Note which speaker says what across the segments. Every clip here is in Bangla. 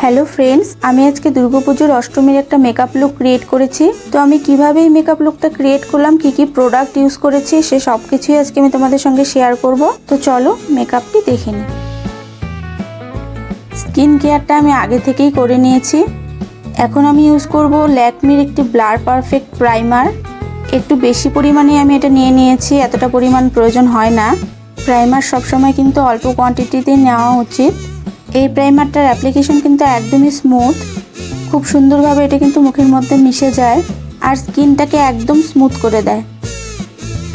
Speaker 1: হ্যালো ফ্রেন্ডস, আমি আজকে দুর্গাপুজোর অষ্টমীর একটা মেকআপ লুক ক্রিয়েট করেছি। তো আমি কিভাবে এই মেকআপ লুকটা ক্রিয়েট করলাম, কি কি প্রোডাক্ট ইউজ করেছি, সে সব কিছুই আজকে আমি তোমাদের সঙ্গে শেয়ার করব। তো চলো মেকআপটি দেখে নিই। স্কিন কেয়ারটা আমি আগে থেকেই করে নিয়েছি। এখন আমি ইউজ করব ল্যাকমির একটি ব্লার পারফেক্ট প্রাইমার। একটু বেশি পরিমাণে আমি এটা নিয়ে নিয়েছি, এতটা পরিমাণ প্রয়োজন হয় না। প্রাইমার সবসময় কিন্তু অল্প কোয়ান্টিটিতে নেওয়া উচিত। এই প্রাইমারটার অ্যাপ্লিকেশন কিন্তু একদমই স্মুথ, খুব সুন্দরভাবে এটা কিন্তু মুখের মধ্যে মিশে যায় আর স্কিনটাকে একদম স্মুথ করে দেয়।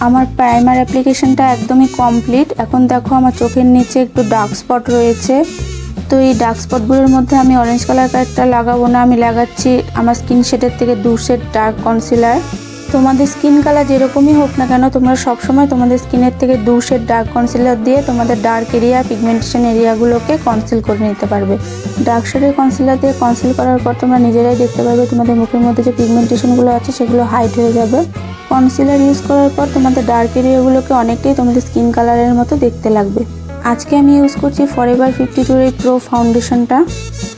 Speaker 1: আমার প্রাইমার অ্যাপ্লিকেশনটা একদমই কমপ্লিট। এখন দেখো আমার চোখের নিচে একটু ডার্ক স্পট রয়েছে। তো এই ডার্ক স্পটগুলোর মধ্যে আমি অরেঞ্জ কালার একটা লাগাবো না, আমি লাগাচ্ছি আমার স্কিন শেডের থেকে 2 শেড ডার্ক কনসিলার। তোমাদের স্কিন কালার যেরকমই হোক না কেন, তোমরা সবসময় তোমাদের স্কিনের থেকে 2 শেড ডার্ক কনসিলার দিয়ে তোমাদের ডার্ক এরিয়া, পিগমেন্টেশন এরিয়াগুলোকে কনসিল করে নিতে পারবে। ডার্ক শেডের কনসিলার দিয়ে কনসিল করার পর তোমরা নিজেরাই দেখতে পারবে তোমাদের মুখের মধ্যে যে পিগমেন্টেশনগুলো আছে সেগুলো হাইড হয়ে যাবে। কনসিলার ইউজ করার পর তোমাদের ডার্ক এরিয়াগুলোকে অনেকটাই তোমাদের স্কিন কালারের মতো দেখতে লাগবে। আজকে আমি ইউজ করছি ফরএভার 52 এর প্রো ফাউন্ডেশনটা।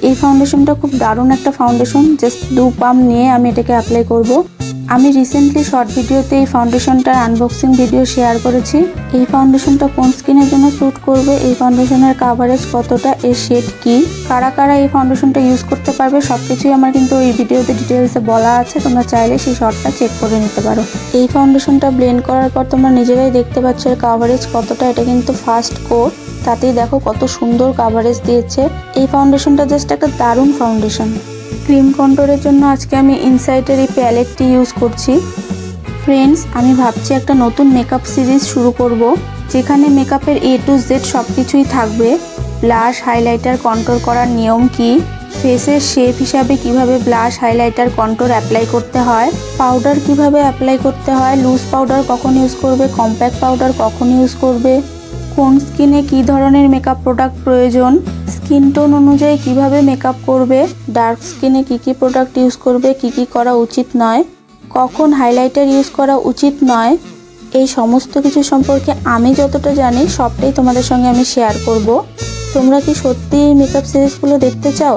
Speaker 1: এই ফাউন্ডেশনটা খুব দারুণ একটা ফাউন্ডেশন। জাস্ট 2 পাম্প নিয়ে আমি এটাকে অ্যাপ্লাই করব। আমি রিসেন্টলি শর্ট ভিডিওতে এই ফাউন্ডেশনটার আনবক্সিং ভিডিও শেয়ার করেছি। এই ফাউন্ডেশনটা কোন স্কিনের জন্য স্যুট করবে, এই ফাউন্ডেশনের কাভারেজ কতটা, এর শেড কি, কারা কারা এই ফাউন্ডেশনটা ইউজ করতে পারবে, সবকিছুই আমার কিন্তু এই ভিডিওতে ডিটেলসে বলা আছে। তোমরা চাইলে সেই শর্টটা চেক করে নিতে পারো। এই ফাউন্ডেশনটা ব্লেন্ড করার পর তোমরা নিজেরাই দেখতে পাচ্ছ এর কাভারেজ কতটা। এটা কিন্তু ফার্স্ট কোট, তাতেই দেখো কত সুন্দর কাভারেজ দিয়েছে। এই ফাউন্ডেশনটা জাস্ট একটা দারুণ ফাউন্ডেশন। ক্রিম কন্ট্রোলের জন্য আজকে আমি ইনসাইটের এই প্যালেটটি ইউজ করছি। ফ্রেন্ডস, আমি ভাবছি একটা নতুন মেকআপ সিরিজ শুরু করব, যেখানে মেকআপের A to Z সব কিছুই থাকবে। ব্লাশ, হাইলাইটার, কন্ট্রোল করার নিয়ম কি, ফেসের শেপ হিসাবে কিভাবে ব্লাশ, হাইলাইটার, কন্ট্রোল অ্যাপ্লাই করতে হয়, পাউডার কিভাবে অ্যাপ্লাই করতে হয়, লুজ পাউডার কখন ইউজ করবে, কম্প্যাক্ট পাউডার কখন ইউজ করবে, কোন স্কিনে কী ধরনের মেকআপ প্রোডাক্ট প্রয়োজন, স্কিন টোন অনুযায়ী কিভাবে মেকআপ করবে, ডার্ক স্কিনে কী কী প্রোডাক্ট ইউজ করবে, কী কী করা উচিত নয়, কখন হাইলাইটার ইউজ করা উচিত নয়, এই সমস্ত কিছু সম্পর্কে আমি যতটা জানি সবটাই তোমাদের সঙ্গে আমি শেয়ার করব। তোমরা কি সত্যি এই মেকআপ সিরিজগুলো দেখতে চাও?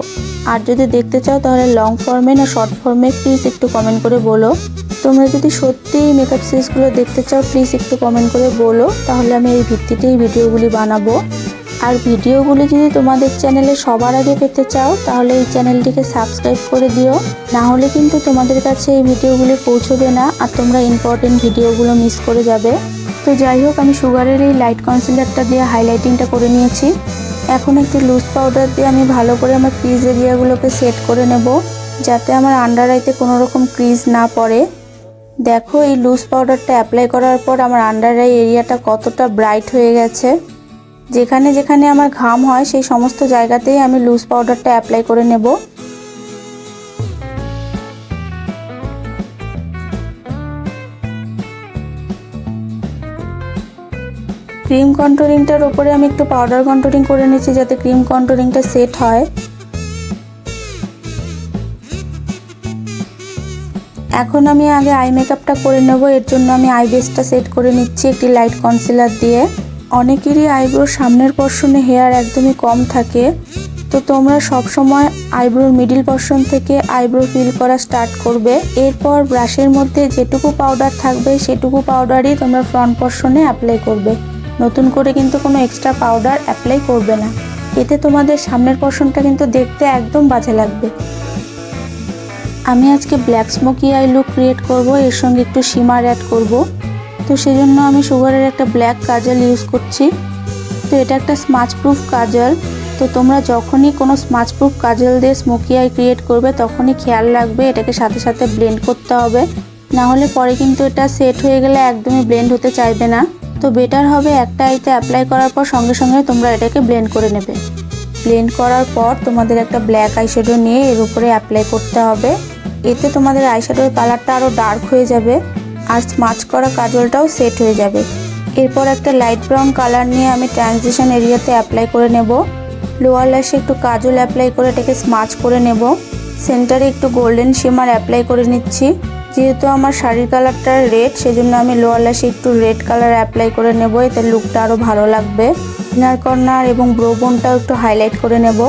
Speaker 1: আর যদি দেখতে চাও তাহলে লং ফর্মে না শর্ট ফর্মে প্লিজ একটু কমেন্ট করে বলো। তোমরা যদি সত্যি এই মেকআপ সিরিজগুলো দেখতে চাও প্লিজ একটু কমেন্ট করে বলো, তাহলে আমি এই ভিত্তিতেই ভিডিওগুলি বানাবো। আর ভিডিওগুলি যদি তোমাদের চ্যানেলে সবার আগে পেতে চাও তাহলে এই চ্যানেলটিকে সাবস্ক্রাইব করে দিও, না হলে কিন্তু তোমাদের কাছে এই ভিডিওগুলি পৌঁছবে না আর তোমরা ইম্পর্টেন্ট ভিডিওগুলো মিস করে যাবে। তো যাই হোক, আমি সুগারের এই লাইট কনসিলারটা দিয়ে হাইলাইটিংটা করে নিয়েছি। এখন একটি লুজ পাউডার দিয়ে আমি ভালো করে আমার ক্রিজ এরিয়াগুলোকে সেট করে নেব, যাতে আমার আন্ডার আইতে কোনো রকম ক্রিজ না পড়ে। দেখো এই লুজ পাউডারটা অ্যাপ্লাই করার পর আমার আন্ডার আই এরিয়াটা কতটা ব্রাইট হয়ে গেছে। যেখানে যেখানে আমার ঘাম হয় সেই সমস্ত জায়গাতেই আমি লুজ পাউডারটা অ্যাপ্লাই করে নেব। ক্রিম কন্ট্রোলিংটার ওপরে আমি একটু পাউডার কন্ট্রোলিং করে নিচ্ছি, যাতে ক্রিম কন্ট্রোলিংটা সেট হয়। এখন আমি আগে আই মেকআপটা করে নেব। এর জন্য আমি আই বেসটা সেট করে নিচ্ছি একটি লাইট কনসিলার দিয়ে। অনেকেরই আইব্রোর সামনের পর্শনে হেয়ার একদমই কম থাকে, তো তোমরা সব সময় আইব্রোর মিডিল পর্শন থেকে আইব্রো ফিল করা স্টার্ট করবে। এরপর ব্রাশের মধ্যে যেটুকু পাউডার থাকবে সেটুকু পাউডারই তোমরা ফ্রন্ট পর্শনে অ্যাপ্লাই করবে। নতুন করে কিন্তু কোনো এক্সট্রা পাউডার অ্যাপ্লাই করবে না, এতে তোমাদের সামনের পর্শনটা কিন্তু দেখতে একদম বাজে লাগবে। আমি আজকে black smoky I look create করব, এর সঙ্গে একটু শিমার অ্যাড করব। তো সেজন্য আমি সুগারের একটা ব্ল্যাক কাজল ইউজ করছি। তো এটা একটা স্মাচ প্রুফ কাজল। তো তোমরা যখনই কোনো স্মাচ প্রুফ কাজল দিয়ে স্মোকি আই ক্রিয়েট করবে তখনই খেয়াল রাখবে এটাকে সাথে সাথে ব্লেন্ড করতে হবে, না হলে পরে কিন্তু এটা সেট হয়ে গেলে একদমই ব্লেন্ড হতে চাইবে না। তো বেটার হবে একটা আইতে অ্যাপ্লাই করার পর সঙ্গে সঙ্গে তোমরা এটাকে ব্লেন্ড করে নেবে। ব্লেন্ড করার পর তোমাদের একটা ব্ল্যাক আইশ্যাডো নিয়ে এর উপরে অ্যাপ্লাই করতে হবে। এতে তোমাদের আইশ্যাডোর কালারটা আরও ডার্ক হয়ে যাবে আর স্মাচ করা কাজলটাও সেট হয়ে যাবে। এরপর একটা লাইট ব্রাউন কালার নিয়ে আমি ট্রানজিশন এরিয়াতে অ্যাপ্লাই করে নেব। লোয়ার ল্যাশে একটু কাজল অ্যাপ্লাই করে এটাকে স্মাচ করে নেব। সেন্টারে একটু গোল্ডেন শিমার অ্যাপ্লাই করে নিচ্ছি। যেহেতু আমার শাড়ির কালারটা রেড, সেজন্য আমি লোয়ার ল্যাশে একটু রেড কালার অ্যাপ্লাই করে নেব, এতে লুকটা আরও ভালো লাগবে। ইনার কর্নার এবং ব্রো বোনটাও একটু হাইলাইট করে নেব।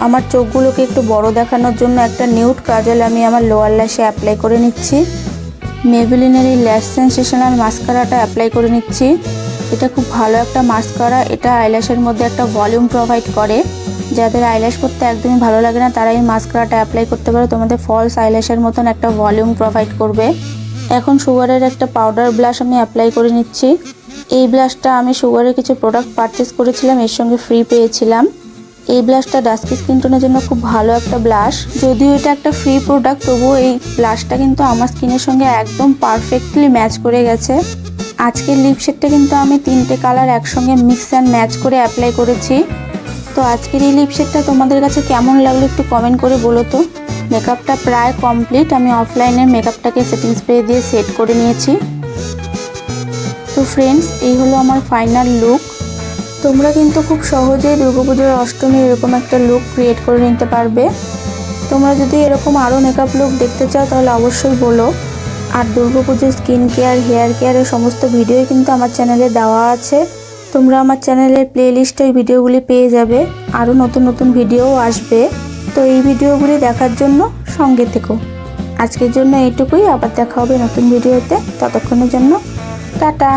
Speaker 1: আমার চোখগুলোকে একটু বড় দেখানোর জন্য একটা নিউড কাজল আমি আমার লোয়ার ল্যাশে অ্যাপ্লাই করে নিচ্ছি। মেবেলিনের এই ল্যাশ সেনসেশনাল মাস্কারাটা অ্যাপ্লাই করে নিচ্ছি। এটা খুব ভালো একটা মাস্কারা। এটা আইল্যাশের মধ্যে একটা ভলিউম প্রোভাইড করে। যাদের আইল্যাশ করতে একদমই ভালো লাগে না তারা এই মাস্কারাটা অ্যাপ্লাই করতে পারো, তোমাদের ফলস আইল্যাশের মতন একটা ভলিউম প্রোভাইড করবে। এখন সুগারের একটা পাউডার ব্লাশ আমি অ্যাপ্লাই করে নিচ্ছি। এই ব্লাশটা আমি সুগারের কিছু প্রোডাক্ট পারচেস করেছিলাম, এর সঙ্গে ফ্রি পেয়েছিলাম। এই ব্লাশটা ডাস্কি স্কিন টোনের জন্য খুব ভালো একটা ব্লাশ। যদিও এটা একটা ফ্রি প্রোডাক্ট, তবুও এই ব্লাশটা কিন্তু আমার স্কিনের সঙ্গে একদম পারফেক্টলি ম্যাচ করে গেছে। আজকের লিপস্টিকটা কিন্তু আমি 3টে কালার একসঙ্গে মিক্স অ্যান্ড ম্যাচ করে অ্যাপ্লাই করেছি। তো আজকের এই লিপস্টিকটা তোমাদের কাছে কেমন লাগলো একটু কমেন্ট করে বলো তো। মেকআপটা প্রায় কমপ্লিট। আমি অফলাইনের মেকআপটাকে সেটিং স্প্রে দিয়ে সেট করে নিয়েছি। তো ফ্রেন্ডস, এই হলো আমার ফাইনাল লুক। তোমরা কিন্তু খুব সহজেই দুর্গাপুজোর অষ্টমীর এরকম একটা লুক ক্রিয়েট করে নিতে পারবে। তোমরা যদি এরকম আরও মেকআপ লুক দেখতে চাও তাহলে অবশ্যই বলো। আর দুর্গাপুজোর স্কিন কেয়ার, হেয়ার কেয়ারের সমস্ত ভিডিওই কিন্তু আমার চ্যানেলে দেওয়া আছে। তোমরা আমার চ্যানেলের প্লেলিস্টে ওই ভিডিওগুলি পেয়ে যাবে। আরও নতুন নতুন ভিডিওও আসবে। তো এই ভিডিওগুলি দেখার জন্য সঙ্গে থেকো। আজকের জন্য এইটুকুই। আবার দেখা হবে নতুন ভিডিওতে। ততক্ষণের জন্য টাটা।